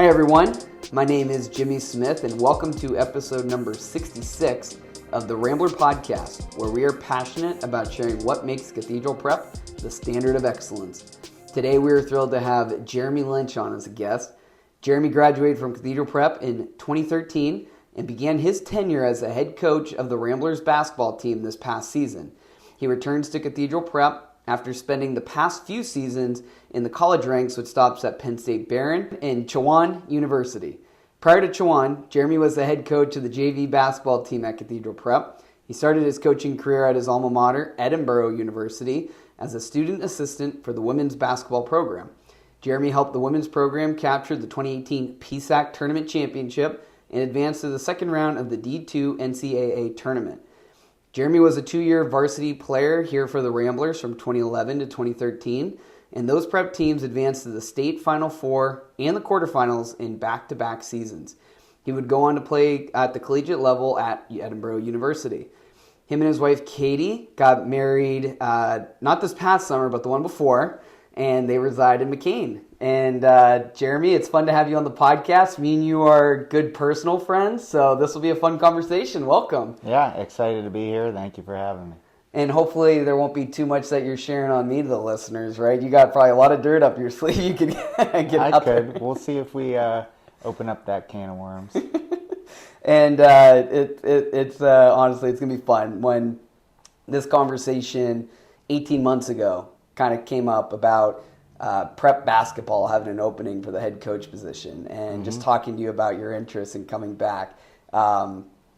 Hi everyone, my name is Jimmy Smith and welcome to episode number 66 of the Rambler podcast, where we are passionate about sharing what makes Cathedral Prep the standard of excellence. Today we are thrilled to have Jeremy Lynch on as a guest. Jeremy graduated from Cathedral Prep in 2013 and began his tenure as the head coach of the Ramblers basketball team this past season. He returns to Cathedral Prep after spending the past few seasons in the college ranks with stops at Penn State Barron and Chowan University. Prior to Chowan, Jeremy was the head coach of the JV basketball team at Cathedral Prep. He started his coaching career at his alma mater, Edinboro University, as a student assistant for the women's basketball program. Jeremy helped the women's program capture the 2018 PSAC Tournament Championship and advance to the second round of the D2 NCAA tournament. Jeremy was a 2-year varsity player here for the Ramblers from 2011 to 2013, and those prep teams advanced to the state Final Four and the quarterfinals in back-to-back seasons. He would go on to play at the collegiate level at Edinboro University. Him and his wife Katie got married not this past summer, but the one before, and they reside in McCain. And Jeremy, it's fun to have you on the podcast. Me and you are good personal friends, so this will be a fun conversation. Welcome. Yeah, excited to be here. Thank you for having me. And hopefully there won't be too much that you're sharing on me to the listeners, right? You got probably a lot of dirt up your sleeve you can get out there. We'll see if we open up that can of worms. And it's honestly, it's going to be fun. When this conversation 18 months ago kind of came up about prep basketball having an opening for the head coach position, and just talking to you about your interest in coming back.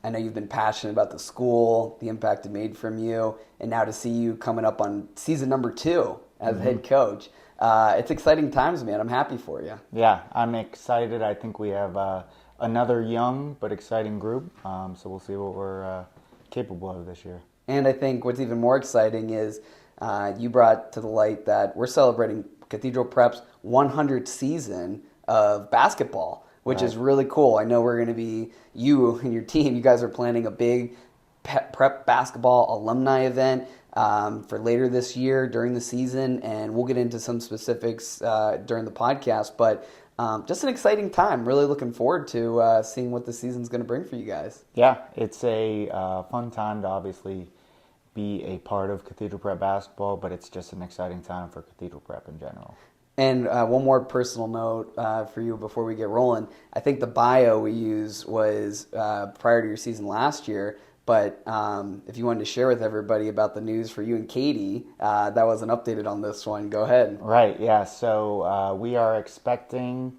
I know you've been passionate about the school, the impact it made from you, and now to see you coming up on season number 2 as head coach. It's exciting times, man. I'm happy for you. Yeah, I'm excited. I think we have another young but exciting group, so we'll see what we're capable of this year. And I think what's even more exciting is you brought to the light that we're celebrating Cathedral Prep's 100th season of basketball, which is really cool. I know we're going to be, you and your team, you guys are planning a big prep basketball alumni event for later this year during the season, and we'll get into some specifics during the podcast, but just an exciting time. Really looking forward to seeing what the season's going to bring for you guys. Yeah, it's a fun time to obviously be a part of Cathedral Prep basketball, but it's just an exciting time for Cathedral Prep in general. And one more personal note for you before we get rolling. I think the bio we used was prior to your season last year, but if you wanted to share with everybody about the news for you and Katie, that wasn't updated on this one. Go ahead. Right, yeah. So we are expecting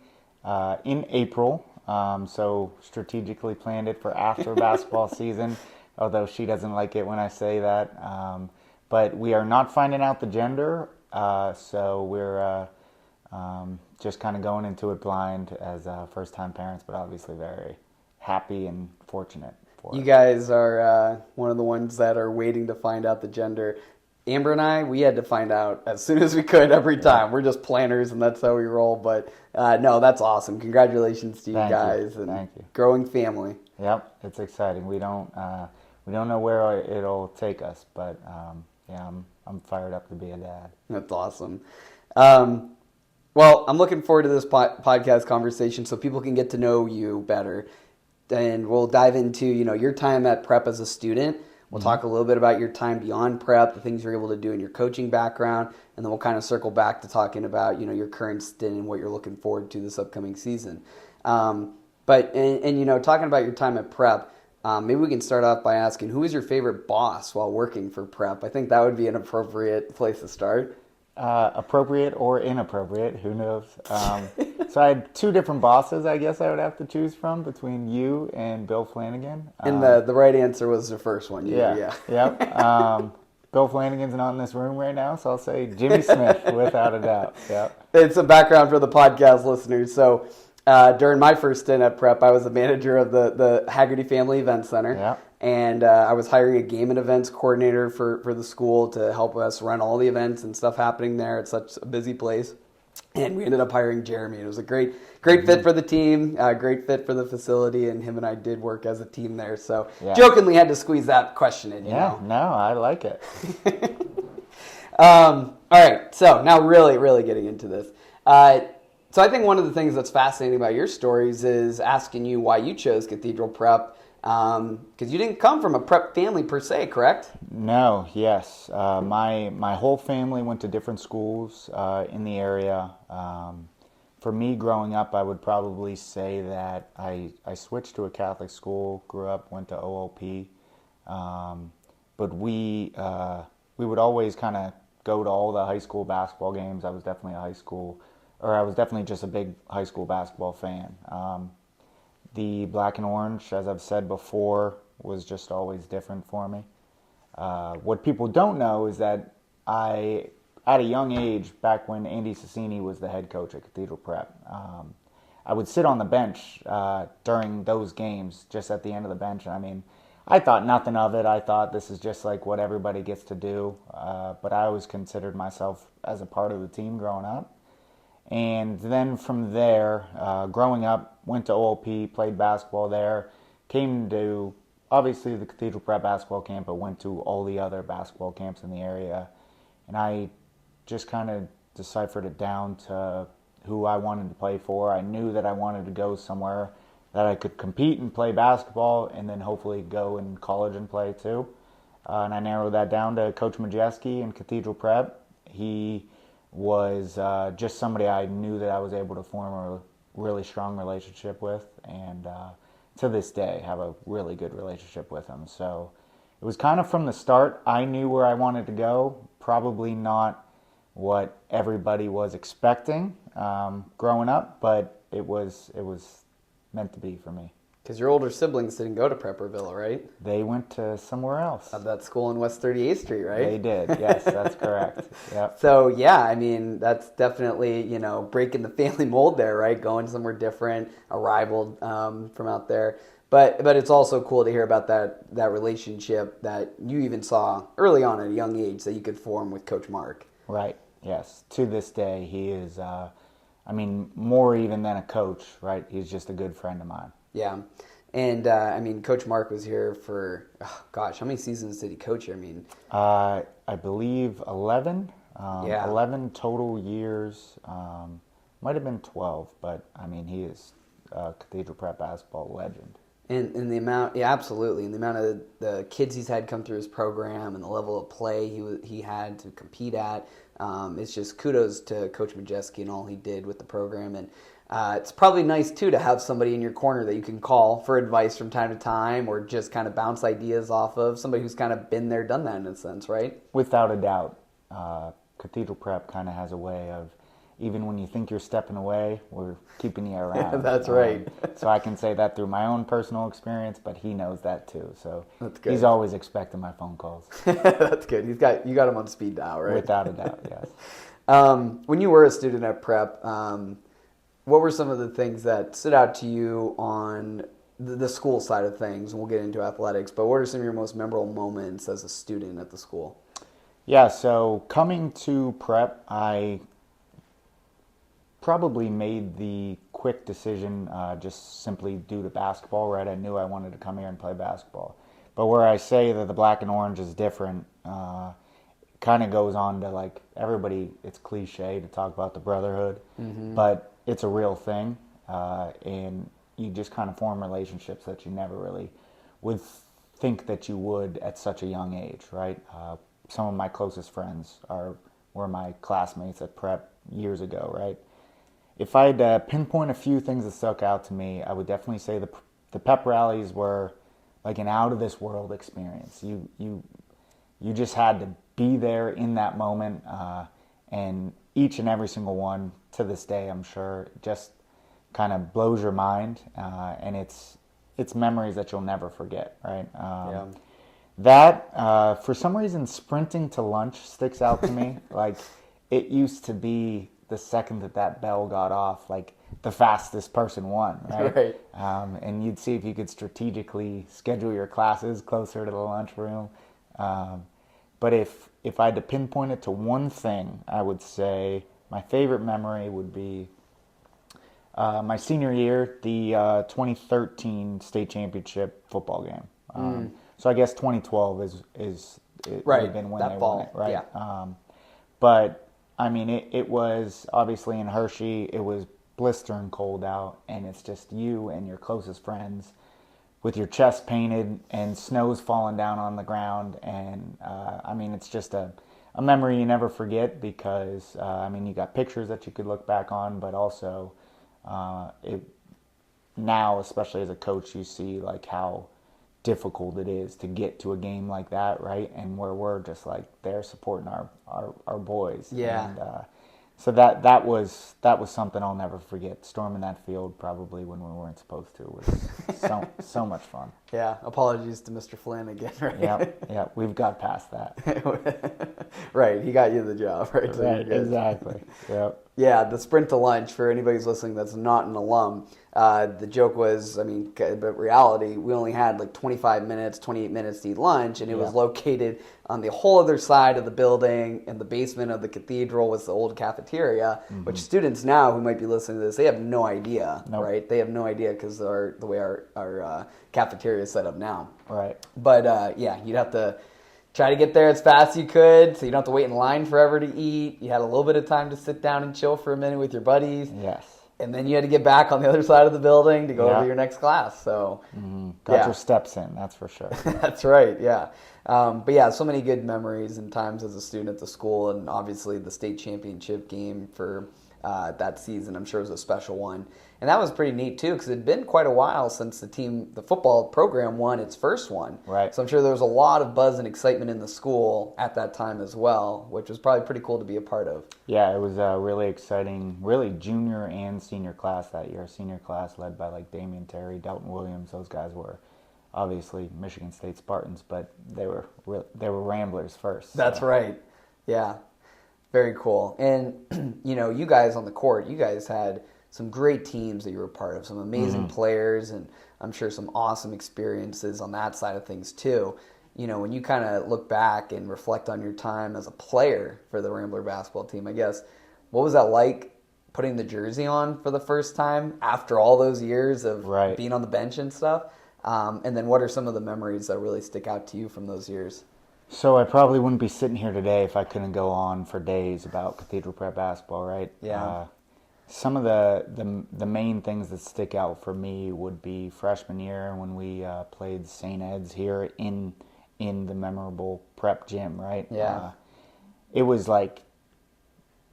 in April, so strategically planned it for after basketball season, although she doesn't like it when I say that. But we are not finding out the gender, so we're just kind of going into it blind as first-time parents, but obviously very happy and fortunate for it. You guys are one of the ones that are waiting to find out the gender. Amber and I, we had to find out as soon as we could every time. We're just planners, and that's how we roll. But no, that's awesome. Congratulations to you guys. And Thank you. Growing family. Yep, it's exciting. We don't know where it'll take us, but yeah, I'm fired up to be a dad. That's awesome. Well, I'm looking forward to this podcast conversation so people can get to know you better. And we'll dive into, your time at prep as a student. We'll talk a little bit about your time beyond prep, the things you're able to do in your coaching background, and then we'll kind of circle back to talking about, your current stint and what you're looking forward to this upcoming season. But talking about your time at prep, maybe we can start off by asking, who was your favorite boss while working for prep? I think that would be an appropriate place to start. Appropriate or inappropriate, who knows? So I had 2 different bosses, I guess I would have to choose from, between you and Bill Flanagan. And the right answer was the first one. Yeah. Yep. Bill Flanagan's not in this room right now, so I'll say Jimmy Smith, without a doubt. Yep. It's a background for the podcast listeners. So during my first stint at prep, I was the manager of the Haggerty Family Event Center. Yeah. And I was hiring a game and events coordinator for the school to help us run all the events and stuff happening there. It's such a busy place. And we ended up hiring Jeremy. It was a great fit for the team, great fit for the facility, and him and I did work as a team there. So jokingly had to squeeze that question in. No, I like it. All right, so now really getting into this. So I think one of the things that's fascinating about your stories is asking you why you chose Cathedral Prep, because you didn't come from a prep family per se, correct? No, yes. My whole family went to different schools in the area. For me, growing up, I would probably say that I switched to a Catholic school, grew up, went to OLP, but we would always kind of go to all the high school basketball games. I was definitely just a big high school basketball fan. The black and orange, as I've said before, was just always different for me. What people don't know is that at a young age, back when Andy Sassini was the head coach at Cathedral Prep, I would sit on the bench during those games, just at the end of the bench. I mean, I thought nothing of it. I thought this is just like what everybody gets to do. But I always considered myself as a part of the team growing up. And then from there, growing up, went to OLP, played basketball there, came to obviously the Cathedral Prep basketball camp, but went to all the other basketball camps in the area. And I just kind of deciphered it down to who I wanted to play for. I knew that I wanted to go somewhere that I could compete and play basketball, and then hopefully go in college and play too. And I narrowed that down to Coach Majewski in Cathedral Prep. He was just somebody I knew that I was able to form a really strong relationship with, and to this day have a really good relationship with him. So it was kind of from the start, I knew where I wanted to go, probably not what everybody was expecting growing up, but it was meant to be for me. Because your older siblings didn't go to Prepperville, right? They went to somewhere else. At that school in West 38th Street, right? They did, yes, that's correct. Yep. So, yeah, I mean, that's definitely, breaking the family mold there, right? Going somewhere different, a rival from out there. But it's also cool to hear about that relationship that you even saw early on at a young age that you could form with Coach Mark. Right, yes. To this day, he is, more even than a coach, right? He's just a good friend of mine. Yeah. And, Coach Mark was here for, how many seasons did he coach here? I believe 11. 11 total years. Might have been 12, but, he is a Cathedral Prep basketball legend. And the amount, yeah, absolutely. And the amount of the kids he's had come through his program and the level of play he had to compete at, it's just kudos to Coach Majewski and all he did with the program. And it's probably nice, too, to have somebody in your corner that you can call for advice from time to time or just kind of bounce ideas off of, somebody who's kind of been there, done that in a sense, right? Without a doubt. Cathedral Prep kind of has a way of, even when you think you're stepping away, we're keeping you around. That's right. So I can say that through my own personal experience, but he knows that too. So that's good. He's always expecting my phone calls. That's good. You got him on speed dial, right? Without a doubt, yes. When you were a student at Prep, what were some of the things that stood out to you on the school side of things? And we'll get into athletics, but what are some of your most memorable moments as a student at the school? Yeah, so coming to Prep, I probably made the quick decision just simply due to basketball, right? I knew I wanted to come here and play basketball. But where I say that the black and orange is different, kind of goes on to like everybody, it's cliche to talk about the brotherhood, but it's a real thing. And you just kind of form relationships that you never really would think that you would at such a young age, right? Some of my closest friends were my classmates at Prep years ago, right? If I had to pinpoint a few things that stuck out to me, I would definitely say the pep rallies were like an out-of-this-world experience. You just had to be there in that moment, and each and every single one, to this day, I'm sure, just kind of blows your mind, and it's memories that you'll never forget, right? Yeah. That, for some reason, sprinting to lunch sticks out to me. Like, it used to be the second that bell got off, like the fastest person won, right? Right. And you'd see if you could strategically schedule your classes closer to the lunchroom. But if I had to pinpoint it to one thing, I would say my favorite memory would be my senior year, the 2013 state championship football game. So I guess 2012 is right. would have been when that they fall. won it, right? Yeah. But I mean, it was obviously in Hershey. It was blistering cold out, and it's just you and your closest friends with your chest painted and snow's falling down on the ground. And I mean, it's just a memory you never forget because, I mean, you got pictures that you could look back on, but also now, especially as a coach, you see like how difficult it is to get to a game like that, right? And where we're just like there supporting our boys. Yeah. And so that was something I'll never forget. Storming that field probably when we weren't supposed to was so much fun. Yeah. Apologies to Mr. Flynn again, right? Yep. We've got past that. Right. He got you the job, right? So Right. Exactly. Yep. Yeah, the sprint to lunch, for anybody who's listening that's not an alum, the joke was, I mean, but reality, we only had like 25 minutes, 28 minutes to eat lunch, and it was located on the whole other side of the building. In the basement of the cathedral was the old cafeteria, which students now who might be listening to this, they have no idea, right? They have no idea because the way our cafeteria is set up now. Right. But yeah, you'd have to try to get there as fast as you could so you don't have to wait in line forever to eat. You had a little bit of time to sit down and chill for a minute with your buddies. Yes. And then you had to get back on the other side of the building to go over your next class. So, got your steps in, that's for sure. That's right, yeah. But yeah, so many good memories and times as a student at the school, and obviously the state championship game for that season, I'm sure was a special one. And that was pretty neat too, because it had been quite a while since the football program won its first one. Right. So I'm sure there was a lot of buzz and excitement in the school at that time as well, which was probably pretty cool to be a part of. Yeah, it was a really exciting, really junior and senior class that year. Senior class led by like Damian Terry, Delton Williams. Those guys were obviously Michigan State Spartans, but they were Ramblers first. That's right. Yeah. Very cool. And, you guys on the court, you guys had some great teams that you were a part of, some amazing players, and I'm sure some awesome experiences on that side of things too. When you kind of look back and reflect on your time as a player for the Rambler basketball team, I guess, what was that like putting the jersey on for the first time after all those years of being on the bench and stuff? And then what are some of the memories that really stick out to you from those years? So I probably wouldn't be sitting here today if I couldn't go on for days about Cathedral Prep basketball, right? Yeah. Some of the main things that stick out for me would be freshman year when we played St. Ed's here in the memorable prep gym, right? Yeah. It was like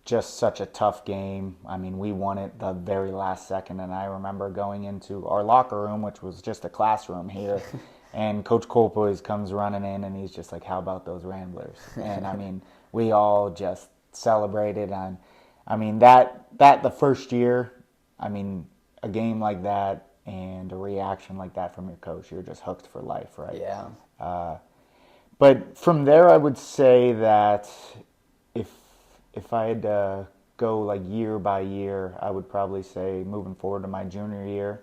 just such a tough game. I mean, we won it the very last second, and I remember going into our locker room, which was just a classroom here, and Coach Colpoys comes running in, and he's just like, "How about those Ramblers?" And I mean, we all just celebrated. And I mean, that the first year, I mean, a game like that and a reaction like that from your coach, you're just hooked for life, right? Yeah. But from there, I would say that if I had to go like year by year, I would probably say moving forward to my junior year,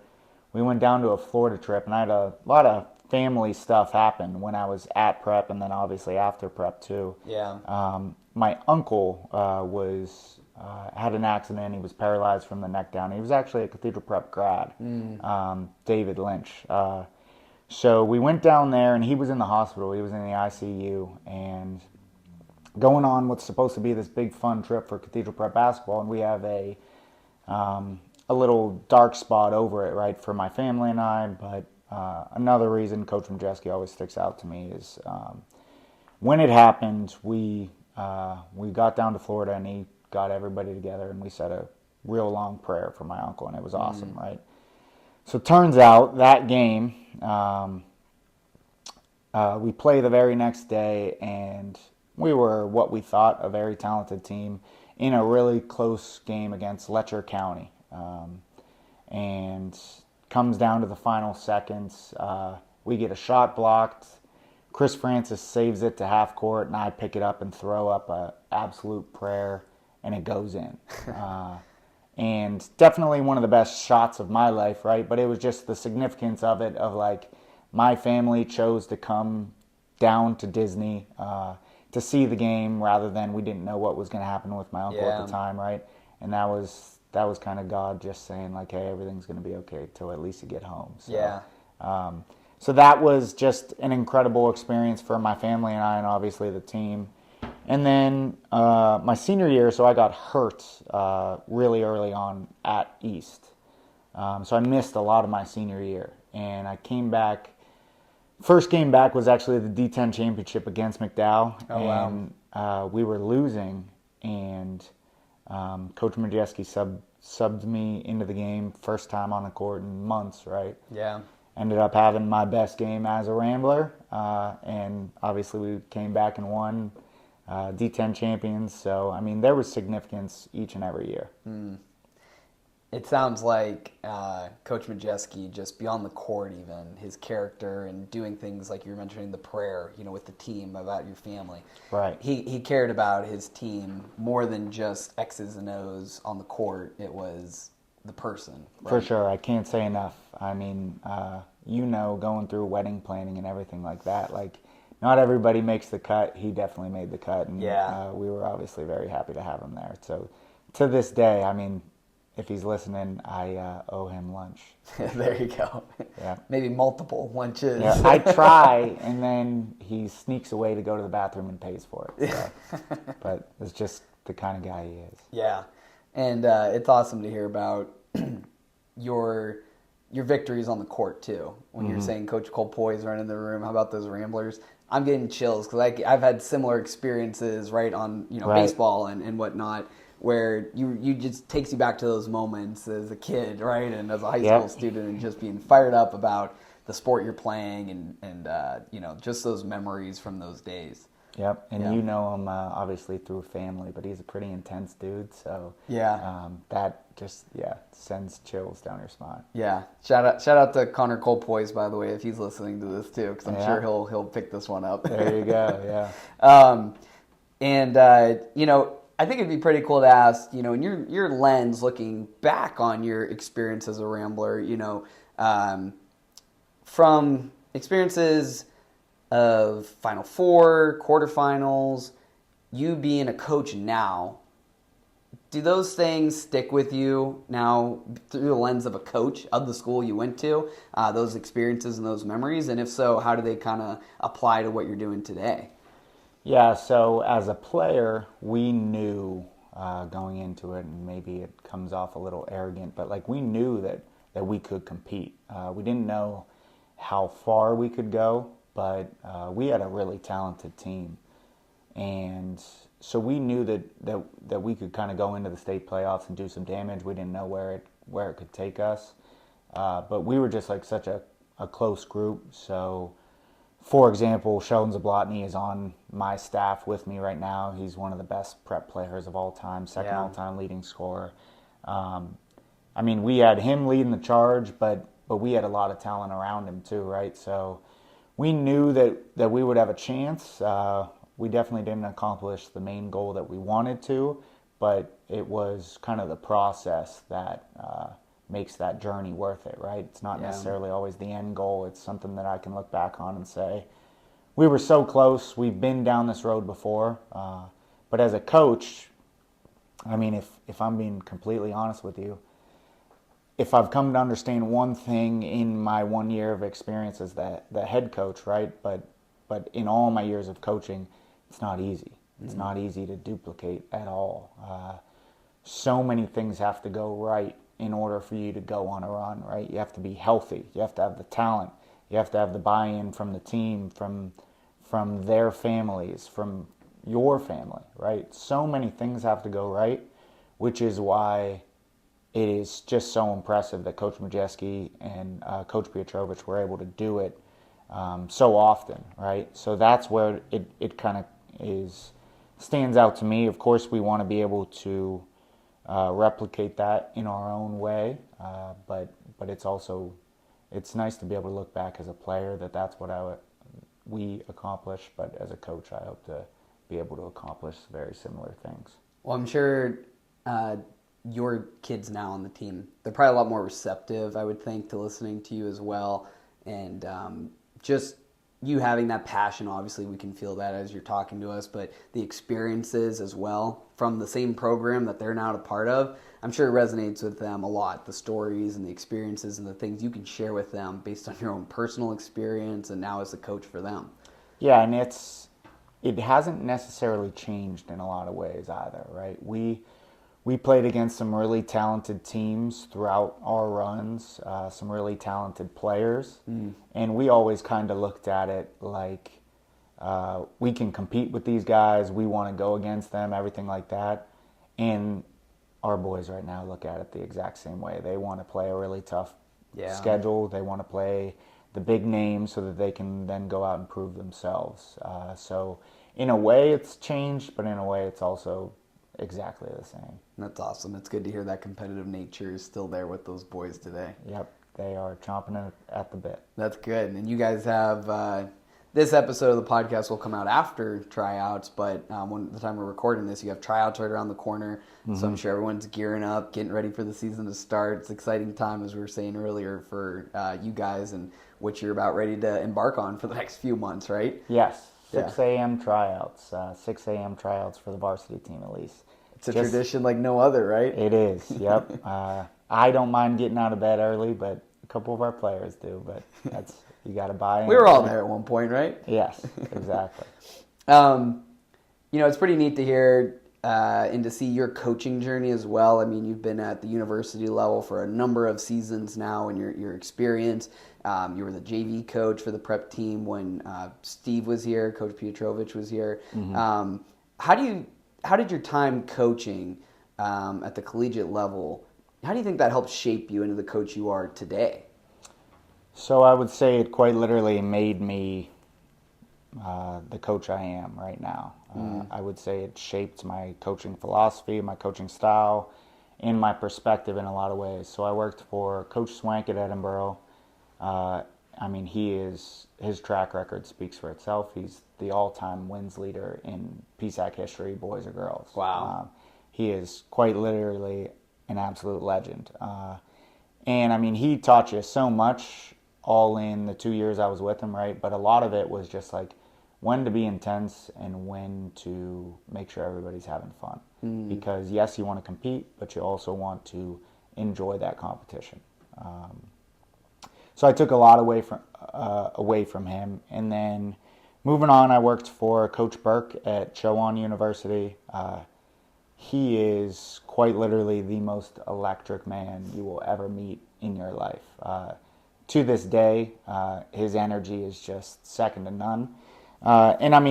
we went down to a Florida trip, and I had a lot of family stuff happen when I was at prep, and then obviously after prep too. Yeah. My uncle had an accident. He was paralyzed from the neck down. He was actually a Cathedral Prep grad, David Lynch. So we went down there, and he was in the hospital. He was in the ICU, and going on what's supposed to be this big fun trip for Cathedral Prep basketball, and we have a little dark spot over it, right, for my family and I. But another reason Coach Majeski always sticks out to me is when it happened, we got down to Florida, and he got everybody together, and we said a real long prayer for my uncle, and it was awesome, right? So it turns out that game, we play the very next day, and we were what we thought a very talented team in a really close game against Letcher County. And comes down to the final seconds. We get a shot blocked. Chris Francis saves it to half court, and I pick it up and throw up an absolute prayer, and it goes in. And definitely one of the best shots of my life, right? But it was just the significance of it, of like my family chose to come down to Disney to see the game rather than we didn't know what was going to happen with my uncle at the time, right? And that was kind of God just saying like, hey, everything's going to be okay till at least you get home. So, yeah. So that was just an incredible experience for my family and I, and obviously the team. And then my senior year, so I got hurt really early on at East. So I missed a lot of my senior year. And I came back. First game back was actually the D10 championship against McDowell. Oh, and we were losing. And Coach Majeski subbed me into the game. First time on the court in months, right? Yeah. Ended up having my best game as a Rambler. And obviously we came back and won. D10 champions, so I mean there was significance each and every year. It sounds like Coach Majeski, just beyond the court, even his character and doing things like you were mentioning the prayer, with the team about your family. Right. He cared about his team more than just X's and O's on the court. It was the person. Right? For sure, I can't say enough. I mean, going through wedding planning and everything like that, like. Not everybody makes the cut. He definitely made the cut, and we were obviously very happy to have him there. So, to this day, I mean, if he's listening, I owe him lunch. There you go. Yeah. Maybe multiple lunches. Yeah, I try, and then he sneaks away to go to the bathroom and pays for it. So. But it's just the kind of guy he is. Yeah, and it's awesome to hear about your victories on the court too. When you're saying Coach Colpoy is running the room, how about those Ramblers? I'm getting chills because I've had similar experiences right on baseball and whatnot, where you just takes you back to those moments as a kid, right, and as a high school student, and just being fired up about the sport you're playing and just those memories from those days. Yep, and you know him obviously through family, but he's a pretty intense dude, so that just sends chills down your spine. Yeah, shout out to Connor Colpoys, by the way, if he's listening to this too, because I'm sure he'll pick this one up. There you go, yeah. I think it'd be pretty cool to ask, in your lens, looking back on your experience as a Rambler, from experiences of Final Four, quarterfinals, you being a coach now, do those things stick with you now through the lens of a coach of the school you went to, those experiences and those memories? And if so, how do they kind of apply to what you're doing today? Yeah, so as a player, we knew going into it, and maybe it comes off a little arrogant, but we knew that we could compete. We didn't know how far we could go, but we had a really talented team. And so we knew that we could kind of go into the state playoffs and do some damage. We didn't know where it could take us. But we were just such a close group. So, for example, Sheldon Zablotny is on my staff with me right now. He's one of the best prep players of all time, second all-time leading scorer. We had him leading the charge, but we had a lot of talent around him too, right? So we knew that we would have a chance. We definitely didn't accomplish the main goal that we wanted to, but it was kind of the process that makes that journey worth it, right? It's not necessarily always the end goal. It's something that I can look back on and say, we were so close. We've been down this road before. But as a coach, if I'm being completely honest with you, if I've come to understand one thing in my 1 year of experience as the head coach, right? But in all my years of coaching, it's not easy. It's not easy to duplicate at all. So many things have to go right in order for you to go on a run, right? You have to be healthy. You have to have the talent. You have to have the buy-in from the team, from their families, from your family, right? So many things have to go right, which is why it is just so impressive that Coach Majeski and Coach Pietrovich were able to do it so often, right? So that's where it kind of stands out to me. Of course, we want to be able to replicate that in our own way, but it's nice to be able to look back as a player that's what we accomplished, but as a coach, I hope to be able to accomplish very similar things. Well, I'm sure your kids now on the team, they're probably a lot more receptive, I would think, to listening to you as well. And just you having that passion, obviously we can feel that as you're talking to us, but the experiences as well from the same program that they're now a part of, I'm sure it resonates with them a lot, the stories and the experiences and the things you can share with them based on your own personal experience and now as a coach for them. Yeah, and it's it hasn't necessarily changed in a lot of ways either, right? We played against some really talented teams throughout our runs, some really talented players, and we always kind of looked at it like we can compete with these guys, we want to go against them, everything like that. And our boys right now look at it the exact same way. They want to play a really tough schedule. They want to play the big names so that they can then go out and prove themselves. So in a way it's changed, but in a way it's also exactly the same. That's awesome. It's good to hear that competitive nature is still there with those boys today. Yep, they are chomping at the bit. That's good. And you guys have this episode of the podcast will come out after tryouts, but when the time we're recording this, you have tryouts right around the corner. So I'm sure everyone's gearing up, getting ready for the season to start. It's an exciting time, as we were saying earlier, for you guys and what you're about ready to embark on for the next few months, right? Yes, 6 a.m. tryouts. 6 a.m. tryouts for the varsity team, at least. It's a tradition like no other, right? It is, yep. I don't mind getting out of bed early, but a couple of our players do, but that's... You got to buy in. We were all there at one point, right? Yes, exactly. It's pretty neat to hear and to see your coaching journey as well. I mean, you've been at the university level for a number of seasons now, and your experience. You were the JV coach for the prep team when Steve was here, Coach Pietrovich was here. How did your time coaching at the collegiate level, how do you think that helped shape you into the coach you are today? So I would say it quite literally made me the coach I am right now. I would say it shaped my coaching philosophy, my coaching style, and my perspective in a lot of ways. So I worked for Coach Swank at Edinburgh. His track record speaks for itself. He's the all-time wins leader in PSAC history, boys or girls. Wow. He is quite literally an absolute legend. He taught you so much all in the 2 years I was with him, right? But a lot of it was just like when to be intense and when to make sure everybody's having fun. Because yes, you want to compete, but you also want to enjoy that competition. So I took a lot away from him. And then moving on, I worked for Coach Burke at Chowan University. He is quite literally the most electric man you will ever meet in your life. To this day, his energy is just second to none.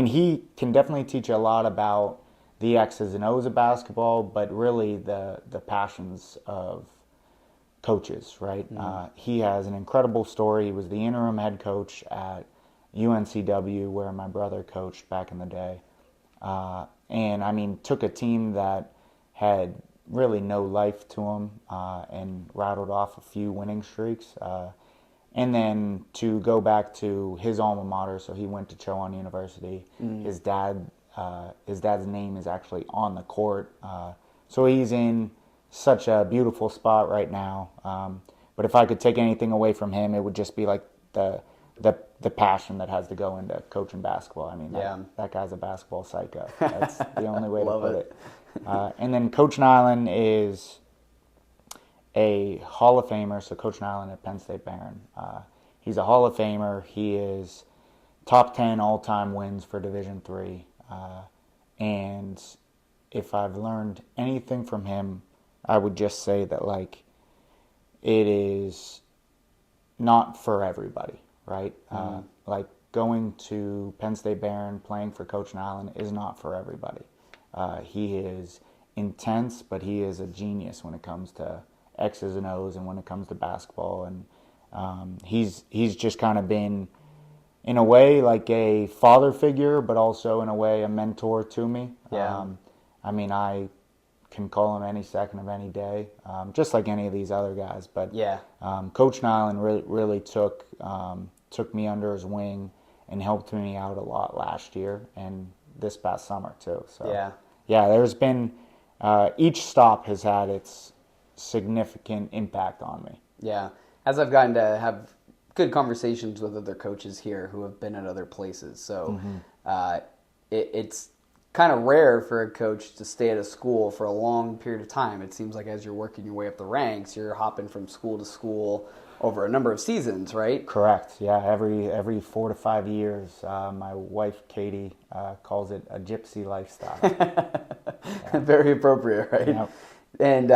He can definitely teach you a lot about the X's and O's of basketball, but really the passions of coaches, right? He has an incredible story. He was the interim head coach at UNCW, where my brother coached back in the day. Took a team that had really no life to him and rattled off a few winning streaks. And then to go back to his alma mater, so he went to Chowan University. His dad's name is actually on the court. So he's in such a beautiful spot right now. But if I could take anything away from him, it would just be like the passion that has to go into coaching basketball. That guy's a basketball psycho. That's the only way to put it. And then Coach Nyland is a Hall of Famer, so Coach Nyland at Penn State Barron. He's a Hall of Famer. He is top 10 all-time wins for Division III. And if I've learned anything from him, I would just say that, it is not for everybody, right? Going to Penn State Barron, playing for Coach Nyland is not for everybody. He is intense, but he is a genius when it comes to X's and O's and when it comes to basketball. And he's just kind of been, in a way, like a father figure, but also in a way a mentor to me. I can call him any second of any day, just like any of these other guys. But Coach Nyland really took me under his wing and helped me out a lot last year and this past summer too. So there's been each stop has had its significant impact on me. Yeah, as I've gotten to have good conversations with other coaches here who have been at other places, so it's kind of rare for a coach to stay at a school for a long period of time. It seems like as you're working your way up the ranks, you're hopping from school to school over a number of seasons, right? Correct. Yeah, every 4 to 5 years. My wife Katie calls it a gypsy lifestyle. Very appropriate, right? Yep. And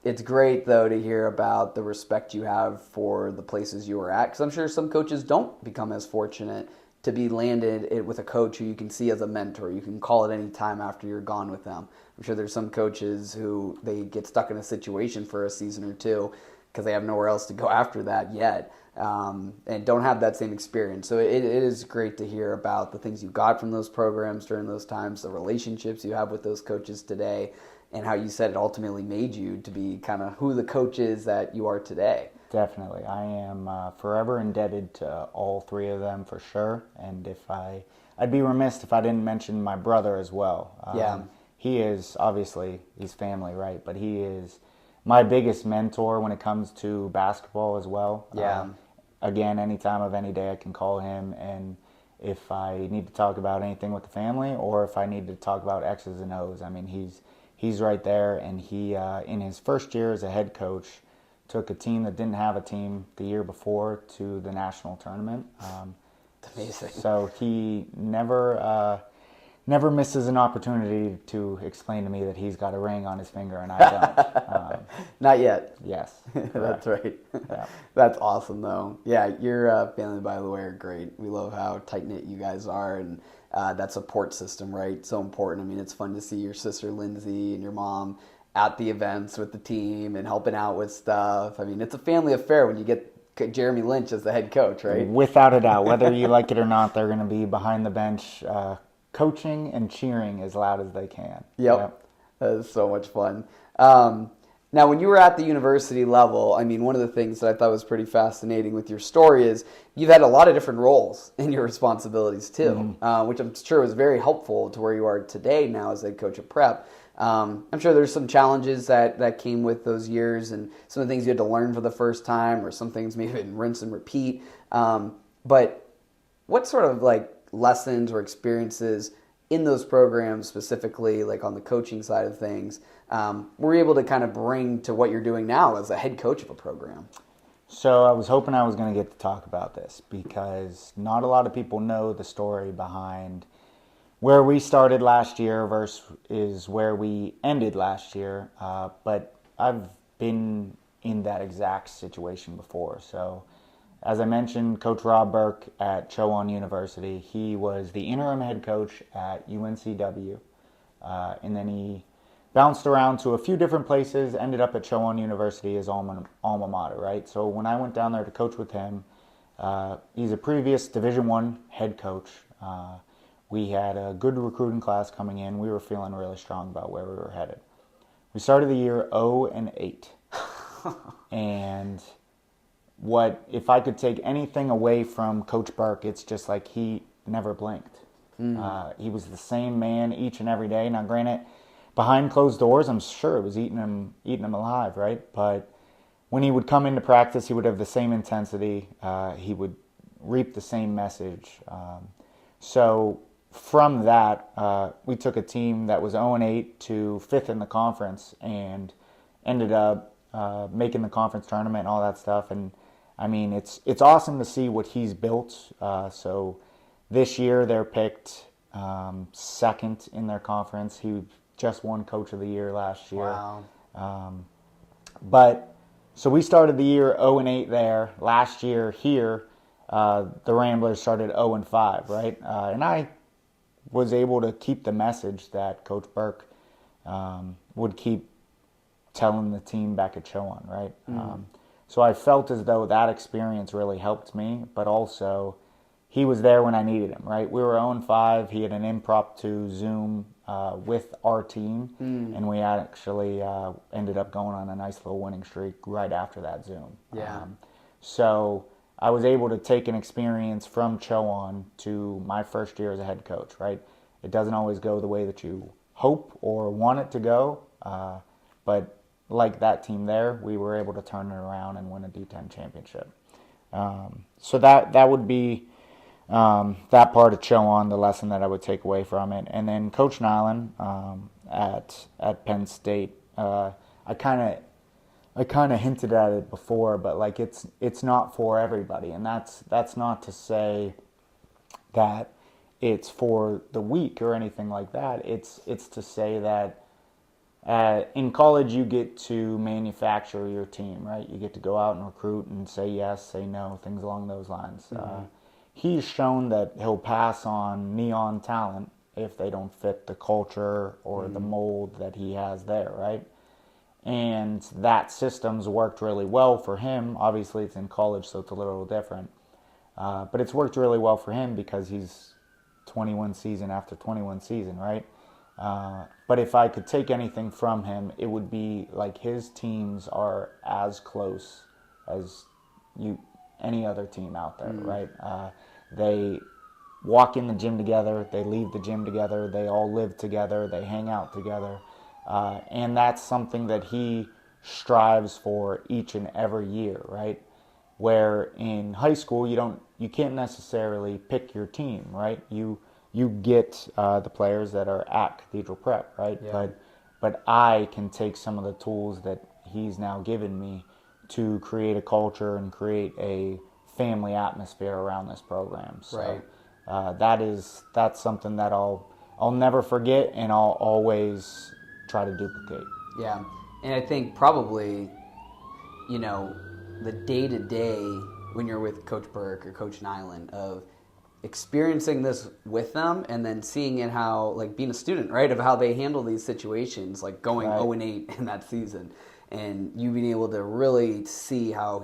it's great though to hear about the respect you have for the places you were at, because I'm sure some coaches don't become as fortunate to be landed with a coach who you can see as a mentor. You can call at any time after you're gone with them. I'm sure there's some coaches who they get stuck in a situation for a season or two because they have nowhere else to go after that yet, and don't have that same experience. So it is great to hear about the things you got from those programs during those times, the relationships you have with those coaches today, and how you said it ultimately made you to be kind of who the coach is that you are today. Definitely. I am forever indebted to all three of them for sure. And I'd be remiss if I didn't mention my brother as well. He is, obviously, he's family, right? But he is my biggest mentor when it comes to basketball as well. Again, any time of any day I can call him, and if I need to talk about anything with the family or if I need to talk about X's and O's, I mean, he's right there. And he, in his first year as a head coach, took a team that didn't have a team the year before to the national tournament. Amazing. So he never misses an opportunity to explain to me that he's got a ring on his finger and I don't. Not yet. Yes. That's right. Yeah. That's awesome, though. Yeah, your family, by the way, are great. We love how tight-knit you guys are, and that support system, right? So important. I mean, it's fun to see your sister Lindsay and your mom at the events with the team and helping out with stuff. I mean, it's a family affair when you get Jeremy Lynch as the head coach, right? Without a doubt. Whether you like it or not, they're going to be behind the bench coaching and cheering as loud as they can. Yep. That is so much fun. Now, when you were at the university level, I mean, one of the things that I thought was pretty fascinating with your story is you've had a lot of different roles in your responsibilities too, which I'm sure was very helpful to where you are today now as head coach of Prep. I'm sure there's some challenges that came with those years and some of the things you had to learn for the first time, or some things maybe rinse and repeat. But what sort of like lessons or experiences in those programs, specifically like on the coaching side of things, were you able to kind of bring to what you're doing now as a head coach of a program? So I was hoping I was going to get to talk about this because not a lot of people know the story behind where we started last year versus where we ended last year. But I've been in that exact situation before. So as I mentioned, Coach Rob Burke at Chowan University, he was the interim head coach at UNCW. And then he bounced around to a few different places, ended up at Chowan University, his alma mater, right? So when I went down there to coach with him, he's a previous Division I head coach. We had a good recruiting class coming in. We were feeling really strong about where we were headed. We started the year 0-8. And if I could take anything away from Coach Burke, it's just like he never blinked. He was the same man each and every day. Now, granted, behind closed doors, I'm sure it was eating him alive, right? But when he would come into practice, he would have the same intensity. He would reap the same message. So from that, we took a team that was 0-8 to 5th in the conference and ended up making the conference tournament and all that stuff. And I mean, it's awesome to see what he's built. So this year they're picked second in their conference. He just won Coach of the Year last year. Wow. But so we started the year 0-8 there. Last year here, the Ramblers started 0-5, right? And I was able to keep the message that Coach Burke would keep telling the team back at Chowan, right? So I felt as though that experience really helped me, but also he was there when I needed him, right? We were 0-5. He had an impromptu Zoom with our team, and we actually ended up going on a nice little winning streak right after that Zoom. Yeah. So I was able to take an experience from Chowan to my first year as a head coach, right? It doesn't always go the way that you hope or want it to go, but like that team there, we were able to turn it around and win a D10 championship. So that would be that part of Chowan, the lesson that I would take away from it. And then Coach Nyland at Penn State, I kind of I kind of hinted at it before, but like it's not for everybody, and that's not to say that it's for the weak or anything like that. It's to say that in college you get to manufacture your team, right? You get to go out and recruit and say yes, say no, things along those lines. He's shown that he'll pass on neon talent if they don't fit the culture or the mold that he has there, right? And that system's worked really well for him. Obviously, it's in college, so it's a little different. But it's worked really well for him because he's 21 season after 21 season, right? But if I could take anything from him, it would be like his teams are as close as any other team out there, right? They walk in the gym together, they leave the gym together, they all live together, they hang out together. And that's something that he strives for each and every year, right? Where in high school you can't necessarily pick your team, right? You get the players that are at Cathedral Prep, right? Yeah. But I can take some of the tools that he's now given me to create a culture and create a family atmosphere around this program. So that's something that I'll never forget, and I'll always try to duplicate. Yeah, and I think probably, the day-to-day when you're with Coach Burke or Coach Nyland of experiencing this with them and then seeing it how, like being a student, right, of how they handle these situations, like going 0-8 in that season, and you being able to really see how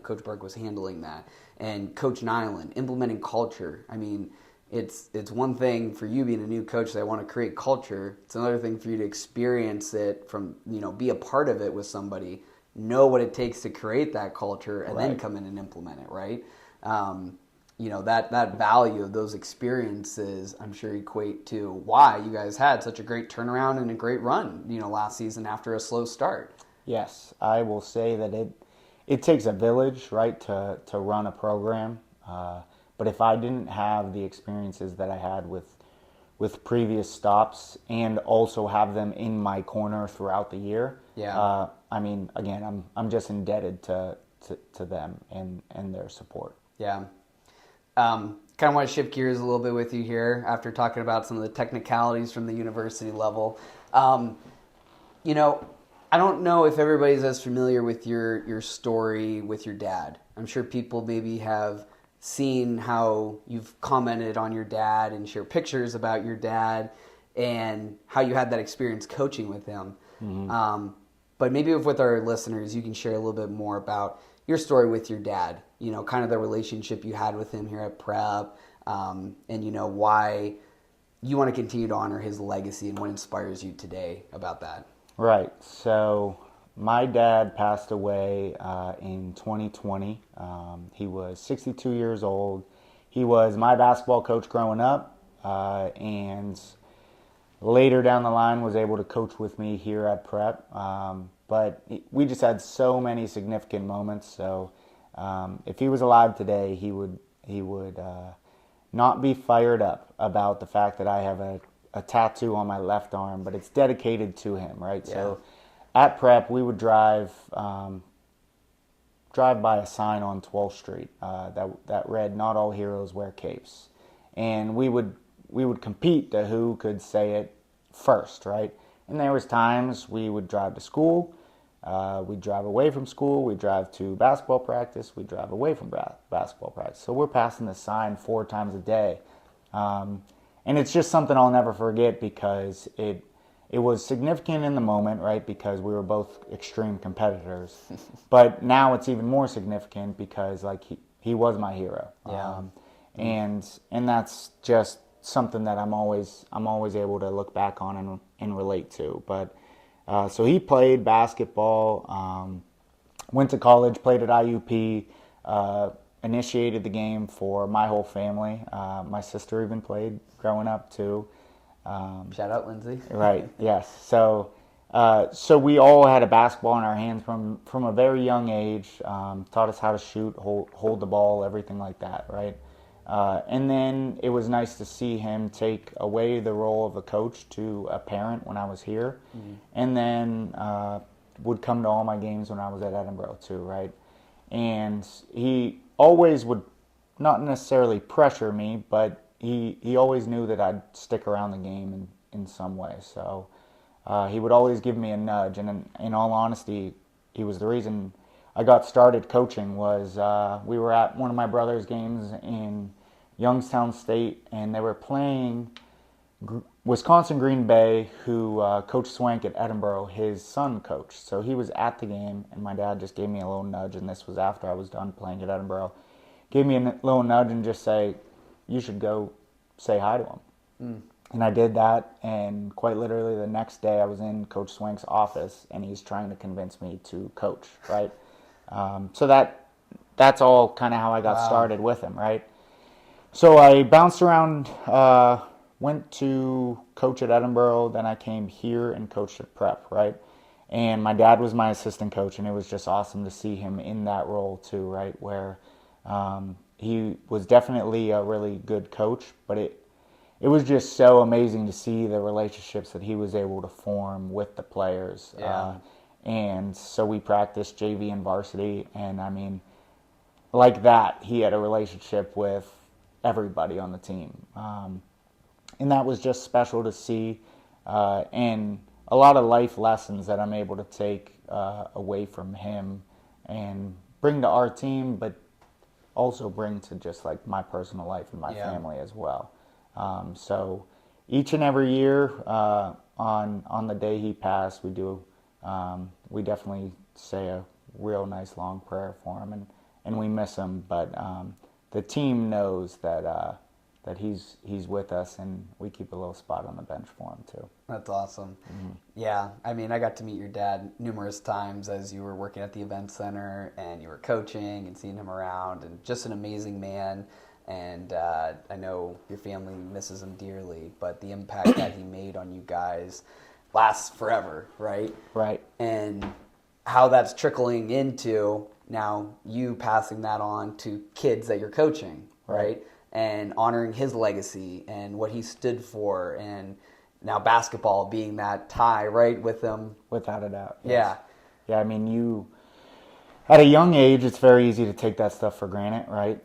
Coach Burke was handling that, and Coach Nyland implementing culture. I mean, it's one thing for you being a new coach that want to create culture. It's another thing for you to experience it from, be a part of it with somebody, know what it takes to create that culture, and then come in and implement it, right? That value of those experiences, I'm sure, equate to why you guys had such a great turnaround and a great run, last season after a slow start. Yes, I will say that it takes a village, right, to run a program. But if I didn't have the experiences that I had with previous stops and also have them in my corner throughout the year, I mean, again, I'm just indebted to them and their support. Yeah. Kind of want to shift gears a little bit with you here after talking about some of the technicalities from the university level. I don't know if everybody's as familiar with your story with your dad. I'm sure people maybe have seen how you've commented on your dad and share pictures about your dad and how you had that experience coaching with him. Mm-hmm. But maybe with our listeners, you can share a little bit more about your story with your dad, kind of the relationship you had with him here at Prep, and, why you want to continue to honor his legacy and what inspires you today about that. Right. So my dad passed away in 2020. He was 62 years old. He was my basketball coach growing up, and later down the line was able to coach with me here at Prep. But we just had so many significant moments. So if he was alive today, he would not be fired up about the fact that I have a tattoo on my left arm, but it's dedicated to him, right? Yeah. So at Prep, we would drive by a sign on 12th Street that read, "Not all heroes wear capes," and we would compete to who could say it first, right? And there was times we would drive to school, we'd drive away from school, we'd drive to basketball practice, we'd drive away from basketball practice. So we're passing the sign 4 times a day. And it's just something I'll never forget because it was significant in the moment, right? Because we were both extreme competitors. But now it's even more significant because like he was my hero. Yeah. And that's just something that I'm always able to look back on and relate to. But so he played basketball, went to college, played at IUP, initiated the game for my whole family. My sister even played growing up too. Shout out Lindsay. Right. Yes. So we all had a basketball in our hands from a very young age. Taught us how to shoot, hold the ball, everything like that. Right. And then it was nice to see him take away the role of a coach to a parent when I was here. Mm-hmm. And then would come to all my games when I was at Edinburgh too, right? And he always would not necessarily pressure me, but he always knew that I'd stick around the game in some way. So he would always give me a nudge. And in all honesty, he was the reason I got started coaching. Was we were at one of my brother's games in Youngstown State, and they were playing Wisconsin Green Bay, who Coach Swank at Edinburgh, his son coached. So he was at the game, and my dad just gave me a little nudge, and this was after I was done playing at Edinburgh. Gave me a little nudge and just say, you should go say hi to him. And I did that, and quite literally the next day I was in Coach Swank's office, and he's trying to convince me to coach, right? So that's all kind of how I got started with him, right? So I bounced around, went to coach at Edinburgh, then I came here and coached at Prep, right? And my dad was my assistant coach, and it was just awesome to see him in that role too, right? Where he was definitely a really good coach, but it was just so amazing to see the relationships that he was able to form with the players. Yeah. And so we practiced JV and varsity, and I mean, like that, he had a relationship with everybody on the team. And that was just special to see, and a lot of life lessons that I'm able to take away from him and bring to our team, but also bring to just like my personal life and my family as well. So each and every year on the day he passed, we definitely say a real nice long prayer for him, and we miss him, but the team knows that he's with us, and we keep a little spot on the bench for him too. That's awesome. Yeah, I mean, I got to meet your dad numerous times as you were working at the event center and you were coaching and seeing him around, and just an amazing man. And I know your family misses him dearly, but the impact that he made on you guys lasts forever, right? Right. And how that's trickling into now you passing that on to kids that you're coaching, right? And honoring his legacy and what he stood for, and now basketball being that tie, right, with him. Without a doubt. Yes. Yeah, I mean, at a young age, it's very easy to take that stuff for granted, right?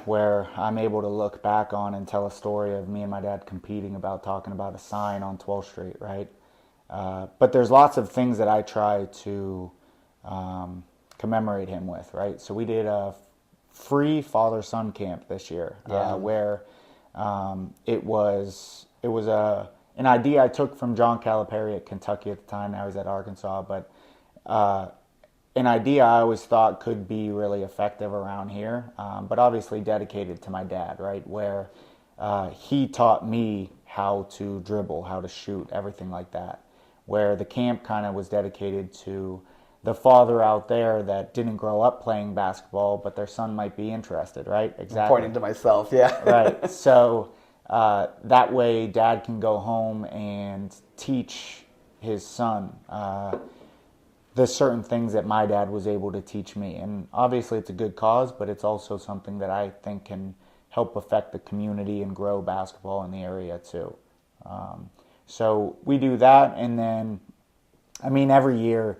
Where I'm able to look back on and tell a story of me and my dad competing about talking about a sign on 12th Street, right? But there's lots of things that I try to commemorate him with, right? So we did a free father-son camp this year, where it was an idea I took from John Calipari at Kentucky at the time. Now he's at Arkansas, but an idea I always thought could be really effective around here, but obviously dedicated to my dad, right? Where he taught me how to dribble, how to shoot, everything like that. Where the camp kind of was dedicated to the father out there that didn't grow up playing basketball, but their son might be interested, right? Exactly. I'm pointing to myself, yeah. Right. So that way dad can go home and teach his son the certain things that my dad was able to teach me. And obviously it's a good cause, but it's also something that I think can help affect the community and grow basketball in the area too. So we do that, and then, I mean, every year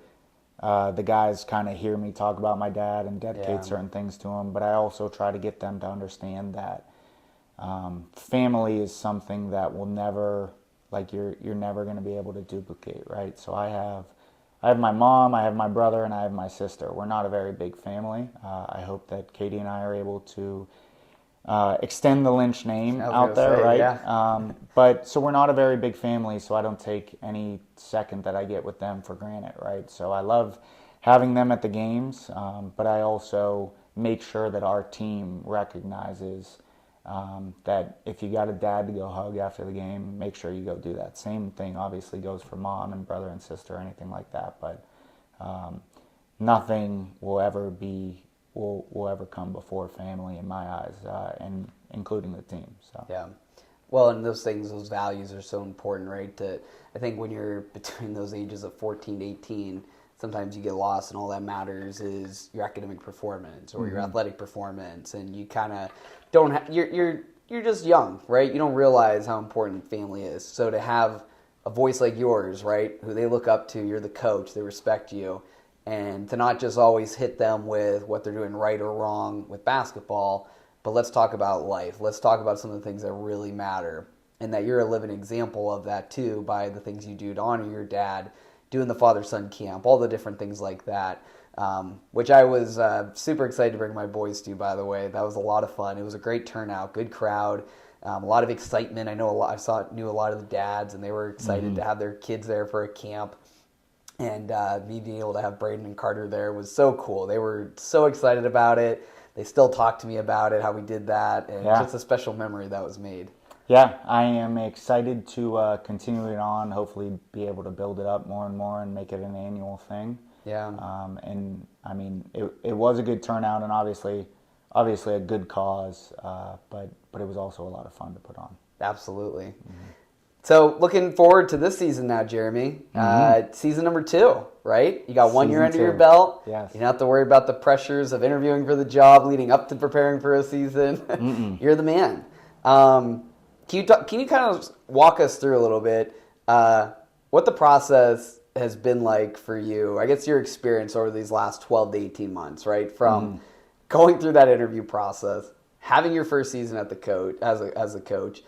the guys kind of hear me talk about my dad and dedicate certain things to him, but I also try to get them to understand that family is something that will never, like you're never going to be able to duplicate, right? So I have my mom, I have my brother, and I have my sister. We're not a very big family. I hope that Katie and I are able to extend the Lynch name out there, right? Yeah. But so we're not a very big family, so I don't take any second that I get with them for granted, right? So I love having them at the games, but I also make sure that our team recognizes that if you got a dad to go hug after the game, make sure you go do that. Same thing obviously goes for mom and brother and sister or anything like that, but nothing will ever come before family in my eyes, and including the team. So yeah. Well, and those values are so important, right? I think when you're between those ages of 14 to 18, sometimes you get lost, and all that matters is your academic performance or your athletic performance, and you kind of don't you're just young, right? You don't realize how important family is. So to have a voice like yours, right, who they look up to, you're the coach, they respect you, and to not just always hit them with what they're doing right or wrong with basketball, but let's talk about life. Let's talk about some of the things that really matter, and that you're a living example of that too by the things you do to honor your dad, doing the father-son camp, all the different things like that, which I was super excited to bring my boys to, by the way. That was a lot of fun. It was a great turnout, good crowd, a lot of excitement. I know knew a lot of the dads, and they were excited to have their kids there for a camp. And me being able to have Braden and Carter there was so cool. They were so excited about it. They still talk to me about it, how we did that, and just a special memory that was made. Yeah, I am excited to continue it on, hopefully be able to build it up more and more and make it an annual thing. Yeah. And, I mean, it was a good turnout and obviously a good cause, but it was also a lot of fun to put on. Absolutely. Mm-hmm. So looking forward to this season now, Jeremy. Season number 2, right? You got 1 year under your belt. Yes. You don't have to worry about the pressures of interviewing for the job leading up to preparing for a season. You're the man. Can you kind of walk us through a little bit what the process has been like for you? I guess your experience over these last 12 to 18 months, right? From going through that interview process, having your first season at the coach as a coach,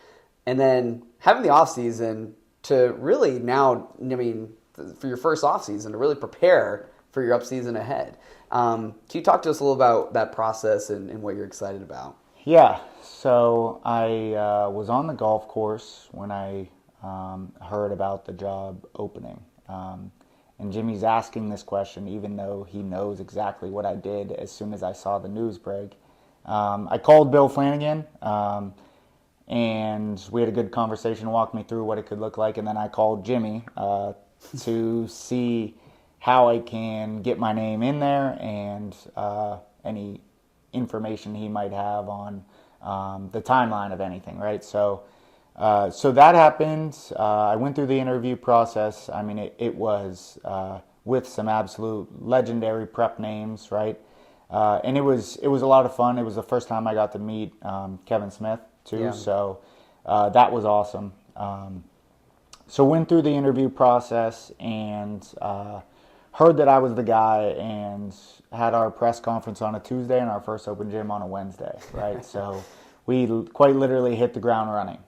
and then having the off season to really now, I mean, for your first off season to really prepare for your up season ahead. Can you talk to us a little about that process and what you're excited about? Yeah, so I was on the golf course when I heard about the job opening. And Jimmy's asking this question even though he knows exactly what I did as soon as I saw the news break. I called Bill Flanagan, and we had a good conversation, walked me through what it could look like, and then I called Jimmy to see how I can get my name in there and any information he might have on the timeline of anything, right? So that happened. I went through the interview process. I mean, it was with some absolute legendary prep names, right? And it was a lot of fun. It was the first time I got to meet Kevin Smith too, so that was awesome. So went through the interview process and heard that I was the guy and had our press conference on a Tuesday and our first open gym on a Wednesday, right? So we quite literally hit the ground running.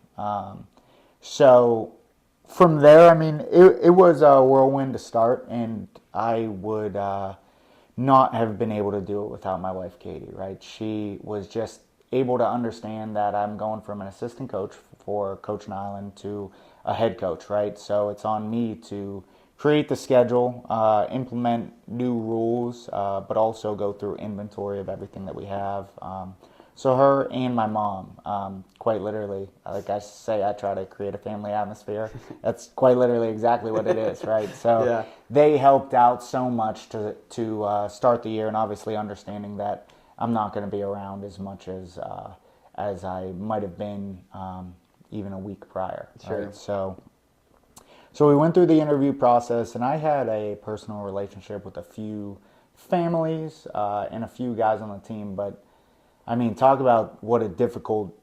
So from there, I mean, it was a whirlwind to start, and I would not have been able to do it without my wife, Katie, right? She was just able to understand that I'm going from an assistant coach for Coach Nyland to a head coach, right? So it's on me to create the schedule, implement new rules, but also go through inventory of everything that we have. So her and my mom, quite literally, like I say, I try to create a family atmosphere. That's quite literally exactly what it is, right? So they helped out so much to start the year, and obviously understanding that I'm not going to be around as much as I might have been even a week prior. Sure. Right? So we went through the interview process, and I had a personal relationship with a few families and a few guys on the team, but I mean, talk about what a difficult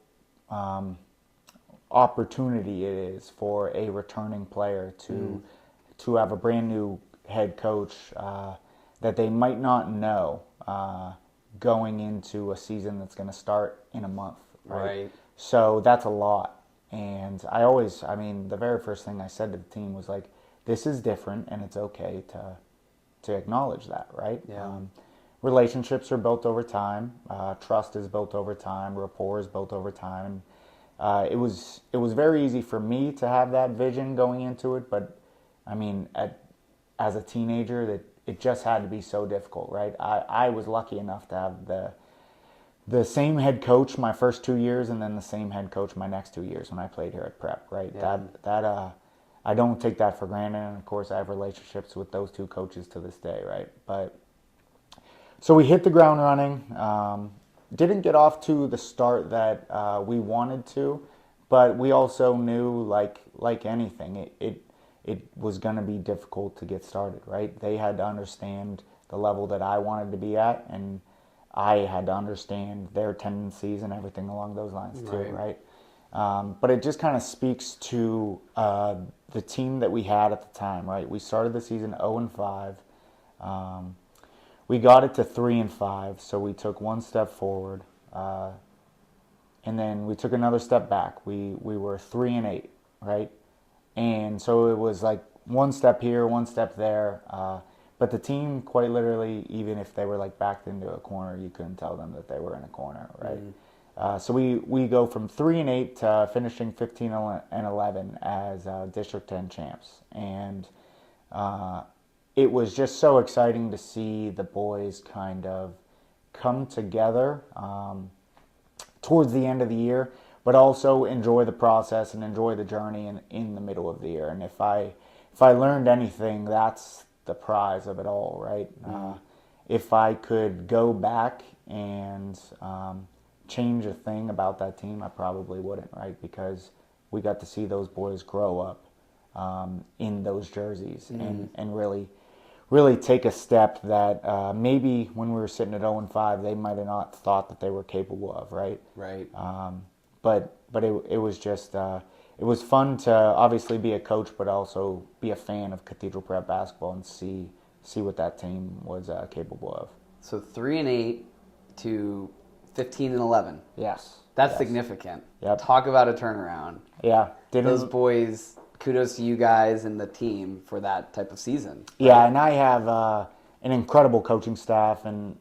opportunity it is for a returning player to have a brand new head coach that they might not know going into a season that's going to start in a month. Right? So that's a lot. And I mean, the very first thing I said to the team was like, this is different and it's okay to acknowledge that, right? Yeah. Relationships are built over time. Trust is built over time. Rapport is built over time. It was very easy for me to have that vision going into it, but I mean, as a teenager, it just had to be so difficult, right? I was lucky enough to have the same head coach my first 2 years, and then the same head coach my next 2 years when I played here at Prep, right? Yeah. That I don't take that for granted, and of course I have relationships with those two coaches to this day, right? But so we hit the ground running. Didn't get off to the start that we wanted to, but we also knew, like anything, it was going to be difficult to get started, right? They had to understand the level that I wanted to be at, and I had to understand their tendencies and everything along those lines too, right? But it just kind of speaks to the team that we had at the time, right? We started the season 0-5. We got it to 3-5, so we took one step forward, and then we took another step back. We were 3-8, right? And so it was like one step here, one step there. But the team, quite literally, even if they were like backed into a corner, you couldn't tell them that they were in a corner, right? So we go from 3-8 to finishing 15-11 as District 10 champs, and it was just so exciting to see the boys kind of come together towards the end of the year, but also enjoy the process and enjoy the journey in the middle of the year. And if I learned anything, that's the prize of it all, right? If I could go back and change a thing about that team, I probably wouldn't, right? Because we got to see those boys grow up in those jerseys and really take a step that maybe when we were sitting at 0-5, they might have not thought that they were capable of, right? Right. But it was just it was fun to obviously be a coach, but also be a fan of Cathedral Prep basketball and see what that team was capable of. So 3-8 to 15-11. Yes. That's significant. Yep. Talk about a turnaround. Yeah. Those boys, kudos to you guys and the team for that type of season. Right? Yeah, and I have an incredible coaching staff and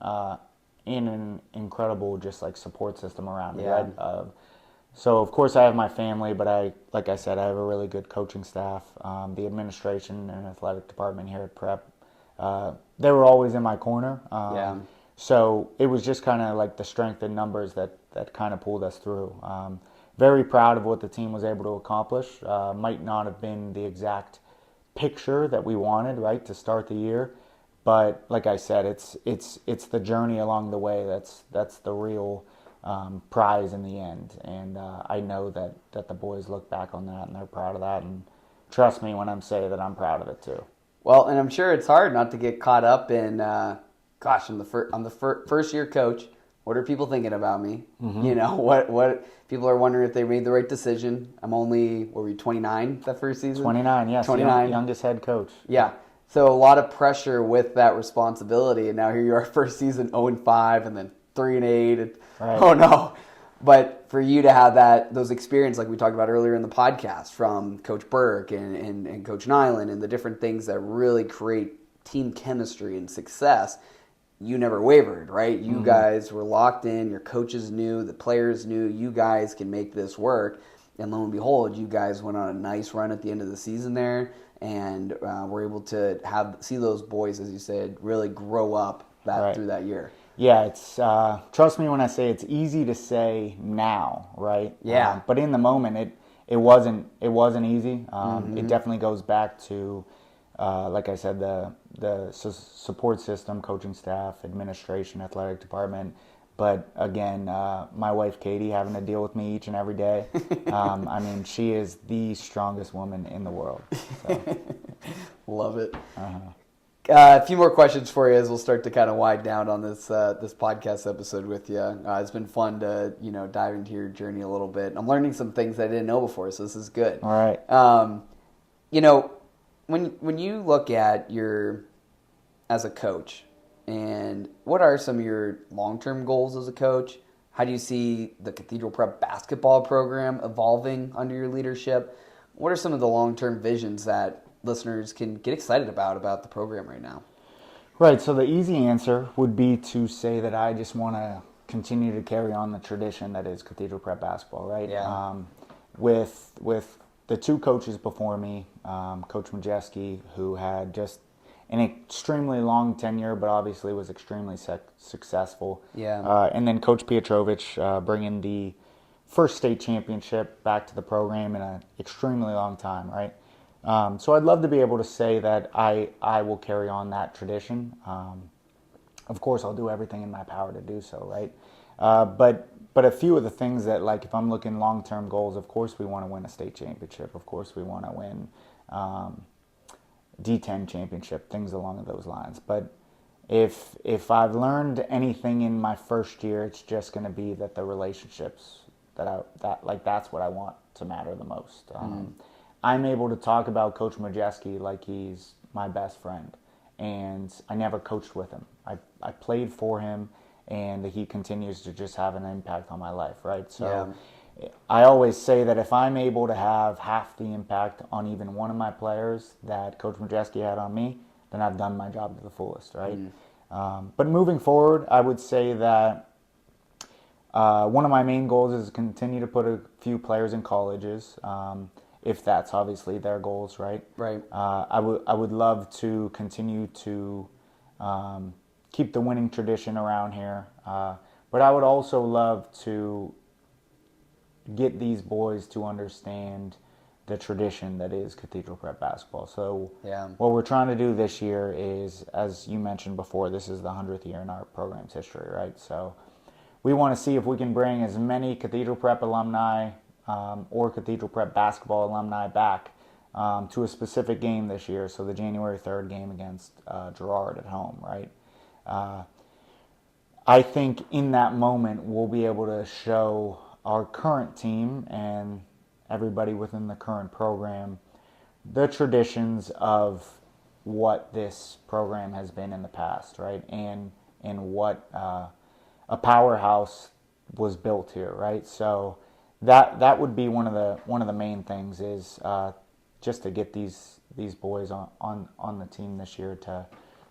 an incredible just like support system around me, right? So of course I have my family, but like I said, I have a really good coaching staff. The administration and athletic department here at Prep, they were always in my corner. So it was just kind of like the strength in numbers that kind of pulled us through. Very proud of what the team was able to accomplish. Might not have been the exact picture that we wanted, right, to start the year, but like I said, it's the journey along the way that's the real prize in the end. And I know that the boys look back on that and they're proud of that. And trust me when I'm saying that I'm proud of it too. Well, and I'm sure it's hard not to get caught up in, I'm the first year coach. What are people thinking about me? Mm-hmm. You know, what people are wondering if they made the right decision. I'm only, what were you, 29 that first season? 29, yes. 29. Youngest head coach. Yeah. So a lot of pressure with that responsibility. And now here you are, first season 0-5 and then 3-8. Right. Oh, no. But for you to have those experiences like we talked about earlier in the podcast from Coach Burke and Coach Nyland and the different things that really create team chemistry and success, you never wavered, right? You guys were locked in. Your coaches knew. The players knew. You guys can make this work. And lo and behold, you guys went on a nice run at the end of the season there and were able to see those boys, as you said, really grow up through that year. Yeah, it's trust me when I say it's easy to say now, right? Yeah. But in the moment, it wasn't easy. It definitely goes back to, like I said, the support system, coaching staff, administration, athletic department. But again, my wife Katie having to deal with me each and every day. I mean, she is the strongest woman in the world. So. Love it. A few more questions for you as we'll start to kind of wind down on this podcast episode with you. It's been fun to dive into your journey a little bit. I'm learning some things I didn't know before, so this is good. All right. When you look at as a coach, and what are some of your long-term goals as a coach? How do you see the Cathedral Prep basketball program evolving under your leadership? What are some of the long-term visions that listeners can get excited about the program right now? Right, so the easy answer would be to say that I just want to continue to carry on the tradition that is Cathedral Prep basketball, right? Yeah. With the two coaches before me, Coach Majeski, who had just an extremely long tenure, but obviously was extremely successful. Yeah. And then Coach Pietrovich bringing the first state championship back to the program in an extremely long time, right? So I'd love to be able to say that I will carry on that tradition. Of course, I'll do everything in my power to do so, right? But a few of the things that, like, if I'm looking long-term goals, of course we want to win a state championship. Of course we want to win D10 championship, things along those lines. But if I've learned anything in my first year, it's just going to be that the relationships that's what I want to matter the most. I'm able to talk about Coach Majeski like he's my best friend, and I never coached with him. I played for him, and he continues to just have an impact on my life, right? So I always say that if I'm able to have half the impact on even one of my players that Coach Majeski had on me, then I've done my job to the fullest, right? But moving forward, I would say that one of my main goals is to continue to put a few players in colleges, if that's obviously their goals, right? Right. I would love to continue to keep the winning tradition around here, but I would also love to get these boys to understand the tradition that is Cathedral Prep basketball. So what we're trying to do this year is, as you mentioned before, this is the 100th year in our program's history, right? So we want to see if we can bring as many Cathedral Prep alumni or Cathedral Prep basketball alumni back to a specific game this year. So the January 3rd game against Girard at home, right? I think in that moment we'll be able to show our current team and everybody within the current program the traditions of what this program has been in the past, right? And what a powerhouse was built here, right? So that would be one of the main things is just to get these boys on the team this year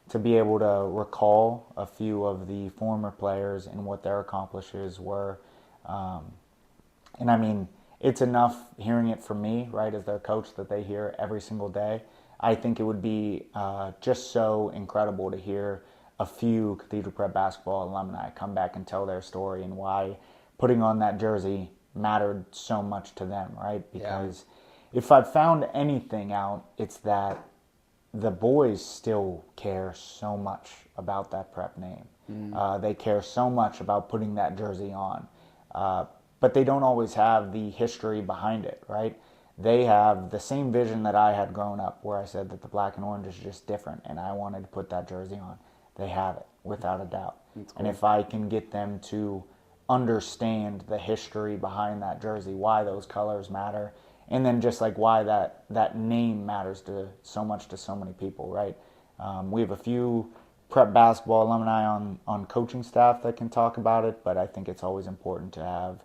to be able to recall a few of the former players and what their accomplishments were. And I mean, it's enough hearing it from me, right, as their coach, that they hear every single day. I think it would be just so incredible to hear a few Cathedral Prep basketball alumni come back and tell their story and why putting on that jersey mattered so much to them, right? Because if I've found anything out, it's that the boys still care so much about that prep name. They care so much about putting that jersey on. But they don't always have the history behind it, right? They have the same vision that I had growing up, where I said that the black and orange is just different, and I wanted to put that jersey on. They have it, without a doubt. Cool. And if I can get them to understand the history behind that jersey, why those colors matter, and then just like why that name matters so much to so many people, right? We have a few prep basketball alumni on coaching staff that can talk about it, but I think it's always important to have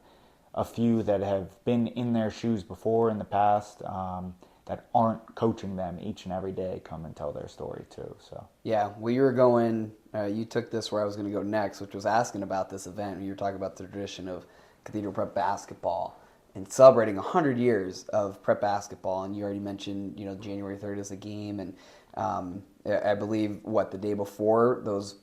a few that have been in their shoes before in the past that aren't coaching them each and every day come and tell their story too. So well, you were going, you took this where I was going to go next, which was asking about this event. You were talking about the tradition of Cathedral Prep basketball and celebrating 100 years of prep basketball. And you already mentioned, January 3rd is a game, and I believe the day before, those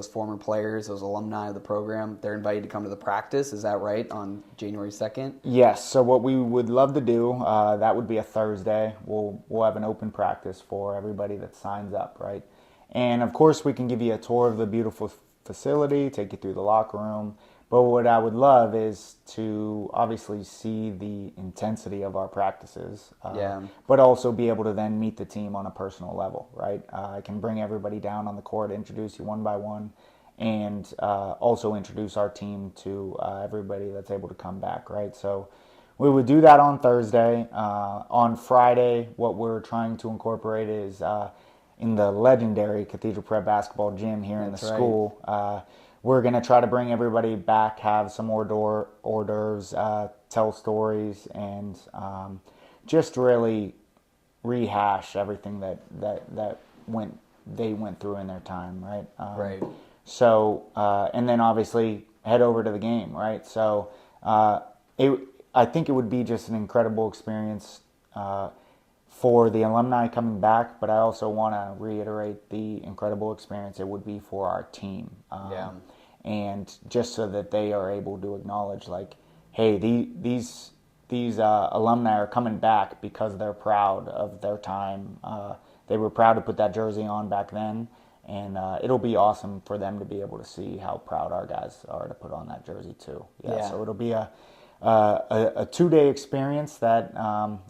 former players, those alumni of the program, they're invited to come to the practice. Is that right, on January 2nd? Yes. So what we would love to do, that would be a Thursday. We'll have an open practice for everybody that signs up, right? And of course, we can give you a tour of the beautiful facility, take you through the locker room. But what I would love is to obviously see the intensity of our practices, but also be able to then meet the team on a personal level, right? I can bring everybody down on the court, introduce you one by one, and also introduce our team to everybody that's able to come back, right? So we would do that on Thursday. On Friday, what we're trying to incorporate is in the legendary Cathedral Prep basketball gym here in the school. We're going to try to bring everybody back, have some hors d'oeuvres, tell stories, and just really rehash everything that they went through in their time, right? Right. So, and then obviously head over to the game, right? So I think it would be just an incredible experience for the alumni coming back, but I also want to reiterate the incredible experience it would be for our team. And just so that they are able to acknowledge, like, hey, these alumni are coming back because they're proud of their time. They were proud to put that jersey on back then, and it'll be awesome for them to be able to see how proud our guys are to put on that jersey too. So it'll be a 2-day experience that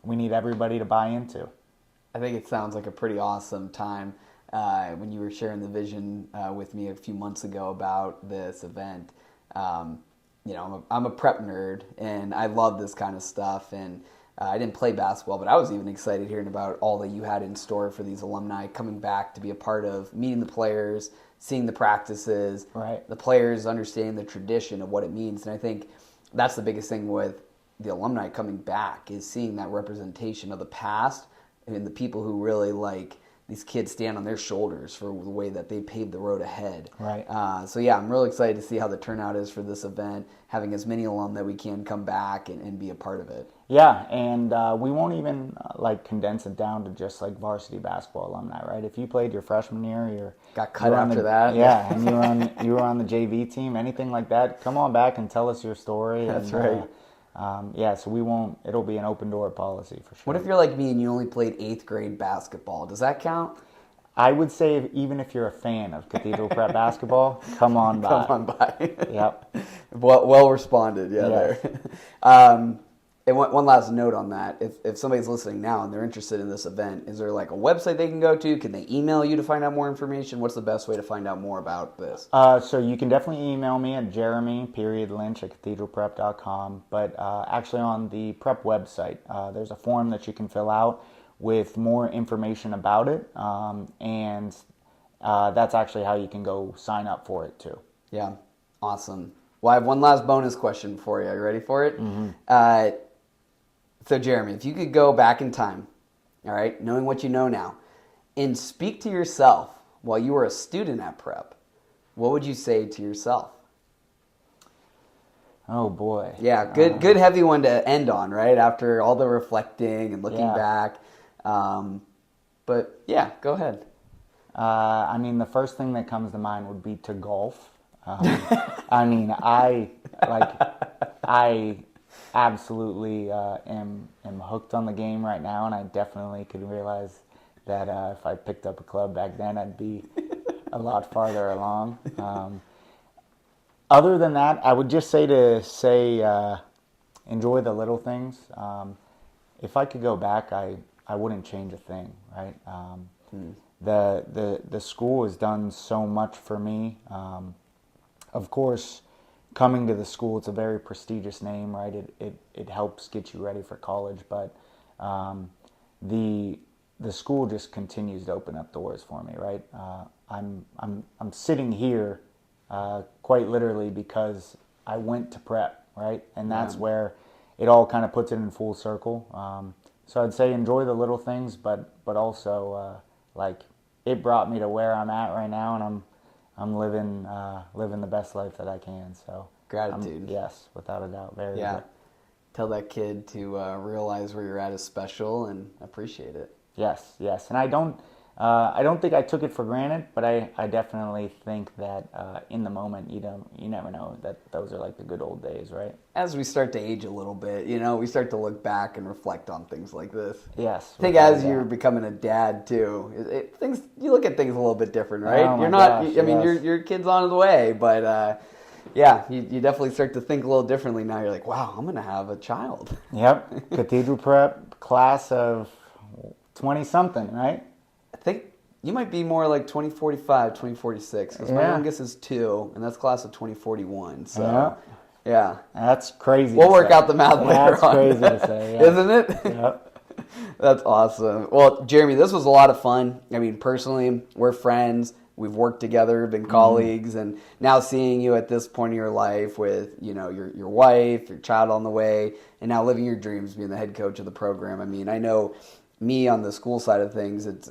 we need everybody to buy into. I think it sounds like a pretty awesome time. When you were sharing the vision with me a few months ago about this event, I'm a prep nerd, and I love this kind of stuff. And I didn't play basketball, but I was even excited hearing about all that you had in store for these alumni coming back to be a part of meeting the players, seeing the practices, right. the players understanding the tradition of what it means. And I think that's the biggest thing with the alumni coming back is seeing that representation of the past and the people who really these kids stand on their shoulders for the way that they paved the road ahead. Right. So yeah, I'm really excited to see how the turnout is for this event, having as many alum that we can come back and be a part of it. Yeah, and we won't even condense it down to just varsity basketball alumni, right? If you played your freshman year, you got cut after that. Yeah, and you were on the JV team, anything like that, come on back and tell us your story. That's right. So we won't. It'll be an open door policy for sure. What if you're like me and you only played 8th grade basketball? Does that count? I would say even if you're a fan of Cathedral Prep basketball, come on by. Come on by. Yep. Well responded. Yeah. Yes. There. And one last note on that: if somebody's listening now and they're interested in this event, is there a website they can go to? Can they email you to find out more information? What's the best way to find out more about this? So you can definitely email me at jeremy.lynch@cathedralprep.com. But actually on the prep website, there's a form that you can fill out with more information about it, and that's actually how you can go sign up for it too. Yeah, awesome. Well, I have one last bonus question for you. Are you ready for it? Mm-hmm. So, Jeremy, if you could go back in time, all right, knowing what you know now, and speak to yourself while you were a student at prep, what would you say to yourself? Oh, boy. Yeah, good heavy one to end on, right? After all the reflecting and looking back. But, yeah, go ahead. The first thing that comes to mind would be to golf. I absolutely am hooked on the game right now, and I definitely could realize that if I picked up a club back then, I'd be a lot farther along. Other than that, I would just say enjoy the little things. If I could go back, I wouldn't change a thing, right? The school has done so much for me. Of course, coming to the school, it's a very prestigious name, right? It helps get you ready for college, but the school just continues to open up doors for me, right? I'm sitting here quite literally because I went to prep, right? And that's where it all kind of puts it in full circle. So I'd say enjoy the little things, but also it brought me to where I'm at right now, and I'm living the best life that I can. So gratitude. Yes, without a doubt. Very yeah. good. Tell that kid to realize where you're at is special and appreciate it. Yes. And I don't think I took it for granted, but I definitely think that in the moment you never know that those are the good old days, right? As we start to age a little bit, we start to look back and reflect on things like this. Yes. I think as you're becoming a dad too, you look at things a little bit different, right? Oh, you're not. gosh, your kid's on his way, but you definitely start to think a little differently now. You're like, wow, I'm gonna have a child. Yep. Cathedral Prep class of 20-something, right? I think you might be more like 2045, 2046, because my youngest is 2, and that's class of 2041. So, yeah. That's crazy. We'll work out the math later on. That's crazy to say, yeah. Isn't it? Yep. That's awesome. Well, Jeremy, this was a lot of fun. Personally, we're friends. We've worked together, been colleagues, and now seeing you at this point in your life with, your wife, your child on the way, and now living your dreams, being the head coach of the program. I know me on the school side of things, it's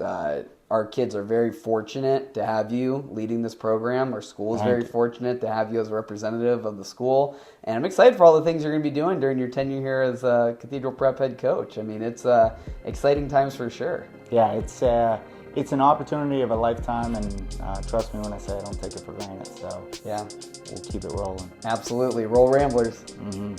our kids are very fortunate to have you leading this program. Our school is very fortunate to have you as a representative of the school. And I'm excited for all the things you're going to be doing during your tenure here as a Cathedral Prep head coach. It's exciting times for sure. Yeah, it's an opportunity of a lifetime, and trust me when I say I don't take it for granted. So, yeah, we'll keep it rolling. Absolutely. Roll Ramblers. Mm-hmm.